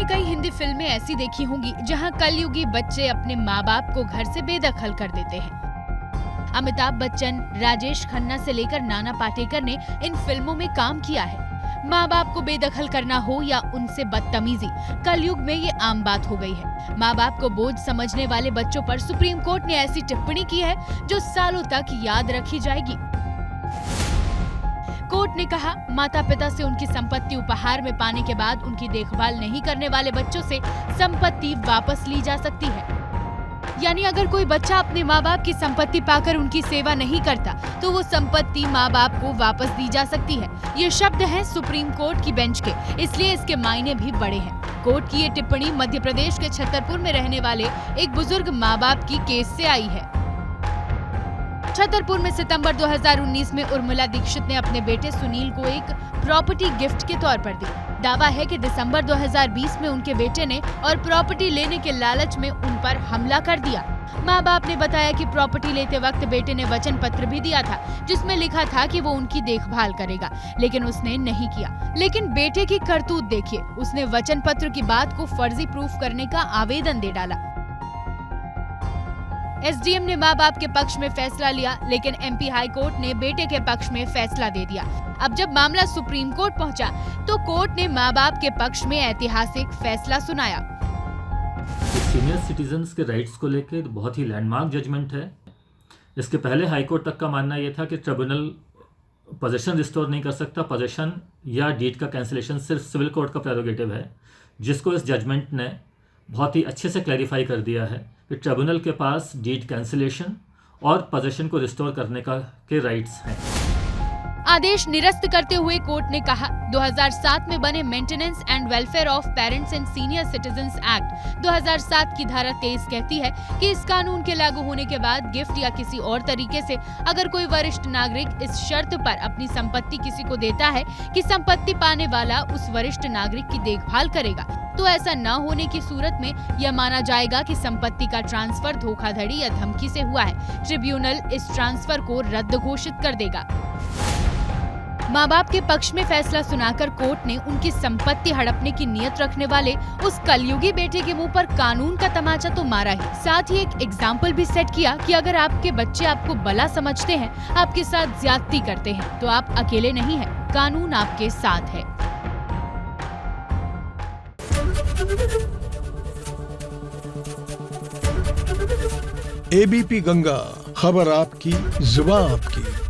कई हिंदी फिल्में ऐसी देखी होंगी जहां कलयुगी बच्चे अपने माँ बाप को घर से बेदखल कर देते हैं। अमिताभ बच्चन, राजेश खन्ना से लेकर नाना पाटेकर ने इन फिल्मों में काम किया है। माँ बाप को बेदखल करना हो या उनसे बदतमीजी, कलयुग में ये आम बात हो गई है। माँ बाप को बोझ समझने वाले बच्चों पर सुप्रीम कोर्ट ने ऐसी टिप्पणी की है जो सालों तक याद रखी जाएगी। कोर्ट ने कहा, माता पिता से उनकी संपत्ति उपहार में पाने के बाद उनकी देखभाल नहीं करने वाले बच्चों से संपत्ति वापस ली जा सकती है। यानी अगर कोई बच्चा अपने माँ बाप की संपत्ति पाकर उनकी सेवा नहीं करता तो वो संपत्ति माँ बाप को वापस दी जा सकती है। ये शब्द हैं सुप्रीम कोर्ट की बेंच के, इसलिए इसके मायने भी बड़े हैं। कोर्ट की ये टिप्पणी मध्य प्रदेश के छतरपुर में रहने वाले एक बुजुर्ग माँ बाप की केस से आई है। छतरपुर में सितंबर 2019 में उर्मिला दीक्षित ने अपने बेटे सुनील को एक प्रॉपर्टी गिफ्ट के तौर पर दी। दावा है कि दिसंबर 2020 में उनके बेटे ने और प्रॉपर्टी लेने के लालच में उन पर हमला कर दिया। माँ बाप ने बताया कि प्रॉपर्टी लेते वक्त बेटे ने वचन पत्र भी दिया था जिसमें लिखा था कि वो उनकी देखभाल करेगा, लेकिन उसने नहीं किया। लेकिन बेटे की करतूत देखिए, उसने वचन पत्र की बात को फर्जी प्रूफ करने का आवेदन दे डाला। एसडीएम ने माँ बाप के पक्ष में फैसला लिया, लेकिन एमपी हाई कोर्ट ने बेटे के पक्ष में फैसला दे दिया। अब जब मामला सुप्रीम कोर्ट पहुंचा, तो कोर्ट ने माँ बाप के पक्ष में ऐतिहासिक फैसला सुनाया। सीनियर सिटीजन्स के राइट्स को लेकर बहुत ही लैंडमार्क जजमेंट है। इसके पहले हाई कोर्ट तक का मानना यह था कि ट्रिब्यूनल पोजेशन रिस्टोर नहीं कर सकता। पोजेशन या डीड का कैंसिलेशन सिर्फ सिविल कोर्ट का प्रेरोगेटिव है, जिसको इस जजमेंट ने बहुत ही अच्छे से क्लैरिफाई कर दिया है कि ट्रिब्यूनल के पास डीड कैंसिलेशन और पोजेशन को रिस्टोर करने के राइट्स हैं। आदेश निरस्त करते हुए कोर्ट ने कहा, 2007 में बने maintenance and welfare of parents and senior citizens act 2007 की धारा 23 कहती है कि इस कानून के लागू होने के बाद गिफ्ट या किसी और तरीके से अगर कोई वरिष्ठ नागरिक इस शर्त पर अपनी संपत्ति किसी को देता है कि संपत्ति पाने वाला उस वरिष्ठ नागरिक की देखभाल करेगा, तो ऐसा न होने की सूरत में यह माना जाएगा कि संपत्ति का ट्रांसफर धोखाधड़ी या धमकी से हुआ है। ट्रिब्यूनल इस ट्रांसफर को रद्द घोषित कर देगा। माँ बाप के पक्ष में फैसला सुनाकर कोर्ट ने उनकी संपत्ति हड़पने की नियत रखने वाले उस कलयुगी बेटे के मुंह पर कानून का तमाचा तो मारा ही, साथ ही एक एग्जाम्पल भी सेट किया कि अगर आपके बच्चे आपको भला समझते हैं, आपके साथ ज्यादती करते हैं, तो आप अकेले नहीं हैं, कानून आपके साथ है। एबीपी गंगा, खबर आपकी, जुबान आपकी।